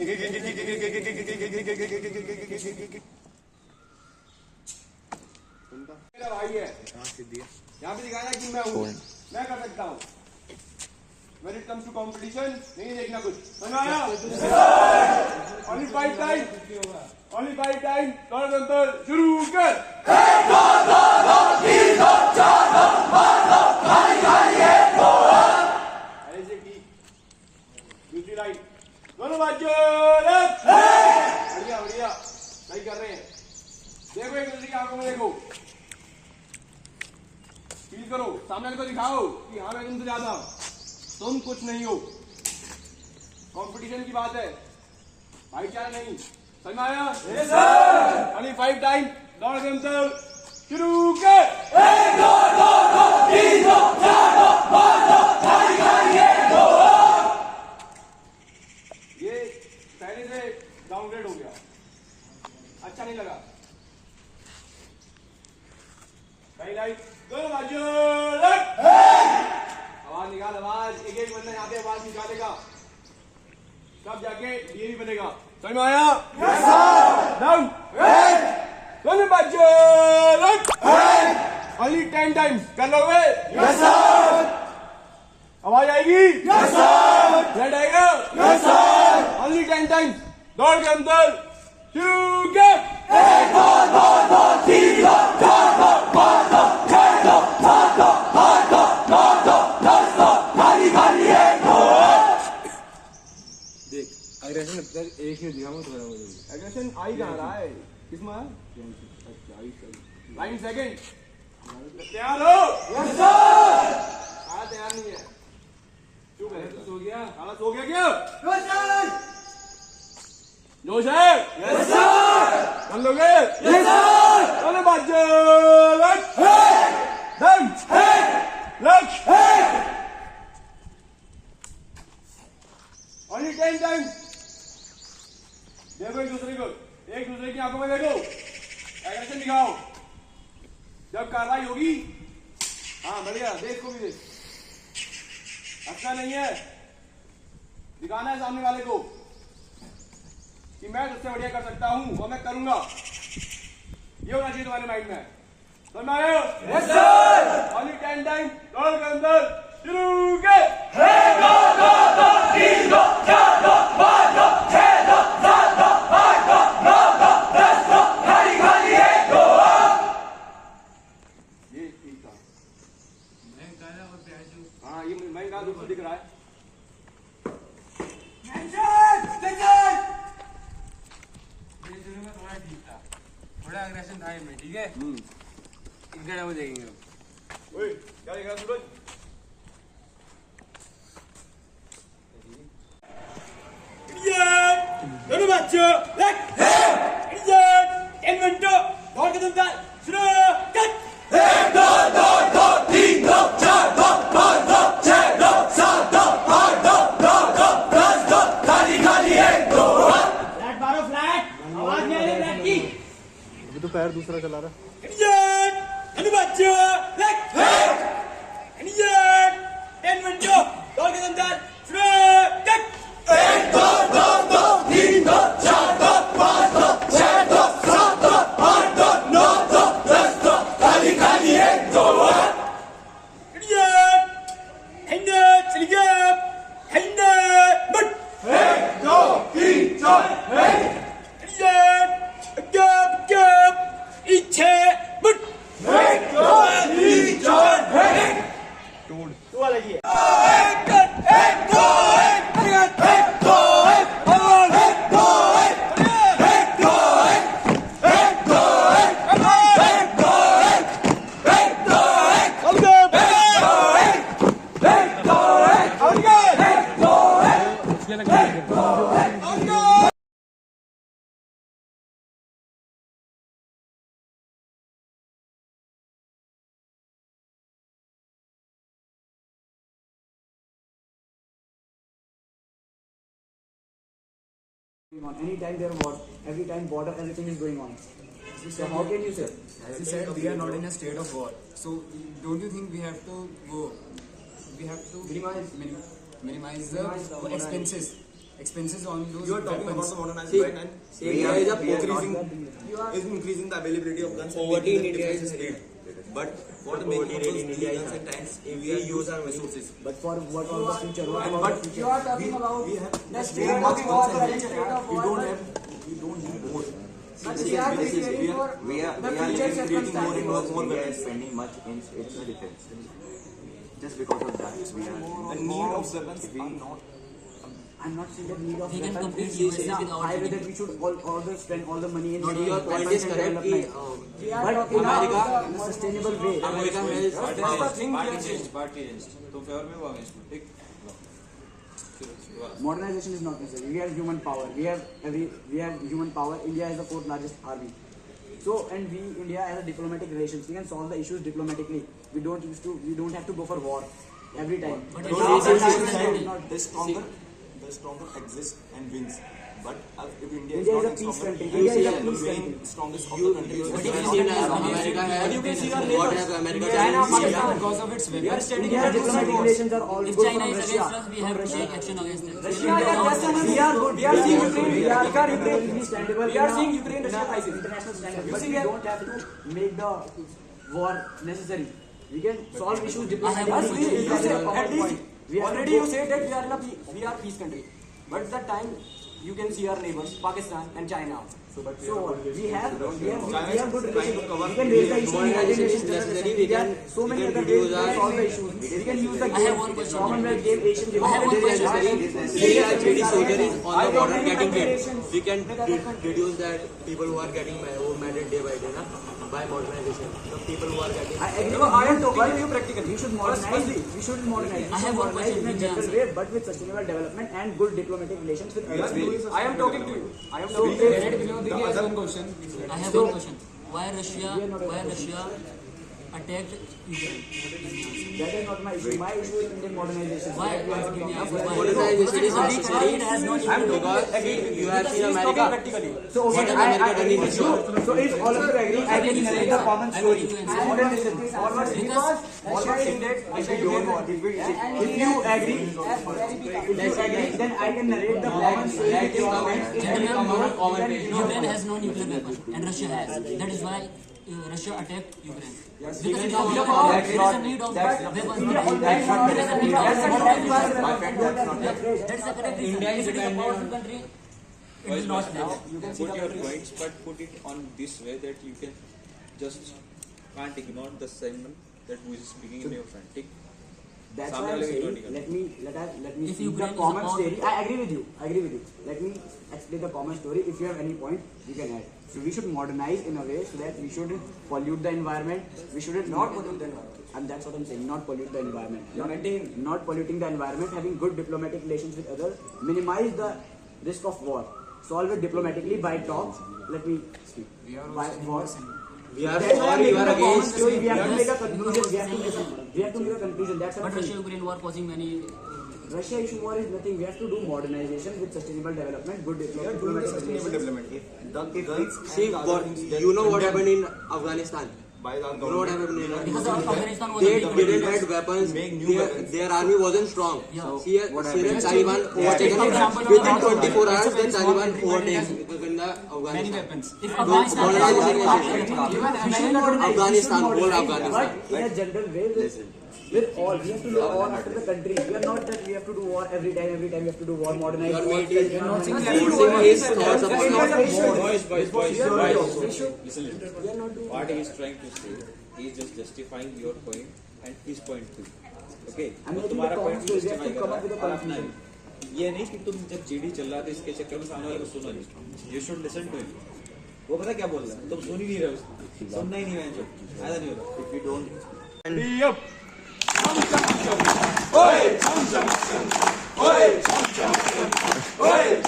मेरा भाई है, यहाँ पे दिखाना कि मैं हूँ, मैं कर सकता हूँ। When it comes to competition, नहीं देखना कुछ। समझ आया? Only 5 times, only 5 times। थोड़ा अंतर शुरू कर। 1 2 2 2 3 2 4 2 5 2 खाली खाली 1 2 ऐसे की दूसरी लाइन दोनों बाजू लेफ्ट बढ़िया बढ़िया सही कर रहे हैं। देखो एक दूसरे की आंखों में देखो, फील करो, सामने को दिखाओ कि हाँ मैं तुमसे ज्यादा, तुम कुछ नहीं हो। कंपटीशन की बात है, भाईचारा नहीं। समझ में आया? Yes sir. ओनली 5 टाइम दौड़ के अंतर शुरू कर। 1 2 2 2 3 2 4 2 5 2 खाली खाली 1 2 ये पहले से डाउनग्रेड हो गया, अच्छा नहीं लगा। पहली लाइन दोनों बाजू लेफ्ट आवाज निकाल, आवाज एक एक बंदा यहाँ पे आवाज निकालेगा तब जाके ये भी बनेगा। समझ में आया? Yes sir. डाउन दोनों बाजू लेफ्ट ओनली 10 टाइम्स कर लोगे? Yes sir. आवाज आएगी? Yes sir. रेड आएगा? Yes sir. ओनली 10 टाइम्स दौड़ के अंदर शुरू कर। 1 2 2 2 3 2 4 2 5 2 6 2 7 2 8 2 9 2 10 2 खाली खाली 1 2 देख एग्रेशन एक ही दिया मुझे एग्रेशन आई कहां रहा है, किसमें है? लाइन सेकंड तैयार हो? Yes sir. सारा तैयार नहीं है, चुप है, तू सो गया? सारा सो गया क्या? Yes sir. जोश है? Yes sir. कर लोगे? Yes sir. दोनों बाजू left down left only 10 times. देखो एक दूसरे की आंखों में देखो, एग्रेशन दिखाओ। जब कार्रवाई होगी, हाँ बढ़िया, देख को भी देख, अच्छा नहीं है, दिखाना है सामने वाले को कि मैं तुझसे बढ़िया कर सकता हूं और मैं करूंगा। ये होना चाहिए तुम्हारे माइंड में। समझ में आया? Yes sir. ओनली 10 टाइम दौड़ के अंदर शुरू कर। 1 2 2 2 3 2 4 2 5 2 6 2 7 2 8 2 9 2 10 2 खाली खाली 1 2 ये ठीक था। मैं गाना और प्याजू, हाँ ये मैं गा दूं, दिख रहा है। थोड़ा ठीक था, थोड़ा एग्रेशन था इनमें, ठीक है। इनका डेमो देखेंगे हम। ओए क्या देख रहा सूरज? दोनों बच्चों लेफ्ट इन्वेंटो दौड़ के तुम शुरू कर। 1 2 2 2 3 2 4 2 5 2 6 2 7 2 8 2 9 2 10 2 खाली खाली 1 2 फ्लैट मारो, फ्लैट आवाज नहीं आ रही फ्लैट की। अभी तो पैर दूसरा चला रहा है। बच्चों लेफ्ट इन्वेंटो दौड़ के तुम शुरू कर। 1 2 2 2 3 2 4 2 5 2 6 2 7 2 8 2 9 2 10 2 खाली खाली 1 2 हंडे चलिए हंडे बट 1 2 3 4 गप गप इच्छे बट 1 2 3 4 तू लगी on any time there was every time border everything is going on, so how can you say? As you said, we are not in a state of war, so don't you think we have to minimize minimize the expenses expenses on those You are talking about weapons. the modernized See, right, and India is a increasing the availability of guns. Poverty in and India defense is speed. But for the poverty making of rate those in India guns is and tanks, high. we use our resources. But for what about the future? What And about but the future? You are talking about we have the we state have of much war, guns the and state of we war, don't but- have we don't need more. But we are preparing for we are the future creating more and more, circumstances. more India is weapons. spending much in its defense. Just because of that, we are. The need of weapons are not. I'm not saying that need of We can weapons compete is USA in a with our high way enemy. that we should all the spend all the money in Your weapons point is and correct. development. We are But talking in about America, in the a sustainable way. America has that's the thing we are saying. Party change तो favour में वो against में ठीक Modernization is not necessary. We have human power. We have human power. India is the fourth largest army. So and we India has a diplomatic relations. We can solve the issues diplomatically. We don't have to go for war every time. But Don't it's say not- the stronger exists and wins. But if India is India is not a peace stronger, country. you India is see a the peace main country. strongest of the countries. But You if have it's seen not as against America India, has you can see our what neighbors. has America China, done? Pakistan, Because of its we are weapons. standing India's against diplomatic wars. relations are all If good China from is Russia. against us, we have to take action against them. Russia, we are seeing Ukraine. We are seeing Ukraine Russia crisis. International standard, You but see we that- don't have to make the war necessary. We can solve issues At diplomatically. least you That is say, our at least point. We have to already go- you said that we are peace country. But the time you can see our neighbors, Pakistan and China. So what? We have good relations. We can raise the issue. Modernization is necessary. We can so many other reduce ways to our- solve the issues. We can use the I have one question. Commonwealth game, Asian game. I have one question. GD soldier is on the border getting hit. We can reduce that people who are getting mad day by day, na? By modernization. The people who are getting. I agree. No, I am talking to you practically. We should modernize. We should modernize. I have one question, in a please gentle answer. way, but with sustainable development and good diplomatic relations with others. I am talking to you. I am So talking to you. if- Vinod has one question. I have one question. Why Russia attacked Ukraine? that is not my issue. My issue is Indian modernization. Why? Modernization is necessary It has no because you have seen America. So What okay, has America done in Russia? so if all of you agree, I can narrate the common story. If you agree, then I can narrate the common story with your comments. Ukraine has no nuclear weapon and Russia has. That is why Russia attacked Ukraine. Because it is a need of weapons. That is a correct reason. If it is a powerful country, it will not now. Put your points, but put it on this way that you can just can't ignore the someone that who is speaking in your front. Take That's why I'm saying, let me If see Ukraine the is common a power- story. I agree with you. Let me explain the common story. If you have any point, you can add. So we should modernize in a way so that we shouldn't pollute the environment. We shouldn't Not pollute the environment. And that's what I'm saying. Not pollute the environment. Not polluting the environment. Having good diplomatic relations with others. Minimize the risk of war. Solve it diplomatically by talks. Let me speak. By war. We are That's why for, I'm you making are the common against. story. We have to make a conclusion. We have to make a conclusion. That's what But I'm saying. Russia-Ukraine war causing many. Russia-Ukraine war is nothing. We have to do modernization with sustainable development, good diplomatic Sustainable development. If the guns See, and the what, other things that you know what India happened in Afghanistan? by the You know what government. happened in Because Afghanistan was They a big didn't country. have weapons. Make new Their, weapons. their army wasn't strong. Yeah. Syrian Taliban overtaken within 24 hours. The Taliban overtaken Many Afghanistan. weapons. If Afghanistan Afghanistan, whole Afghanistan. But in a general way, with all, we have to look all after the country. We are not that we have to do war every time we have to do war, modernize. Your war. mate is We are not saying forcing his thoughts upon us. Boys. Listen. What he is trying to say, he is just justifying your point and his point too. Okay. I'm तो making तुम्हारा the point comments, so we have justify to कर come रहा up with a है और अपना conclusion. ये नहीं कि तुम जब जीडी चल रहा था इसके चक्कर में सामने वाले को सुनो नहीं. You should listen to him. वो पता क्या बोल रहा है? तुम सुन ही नहीं रहे उसको. सुनना ही नहीं है जो. ऐसा नहीं होता. If you don't Oi,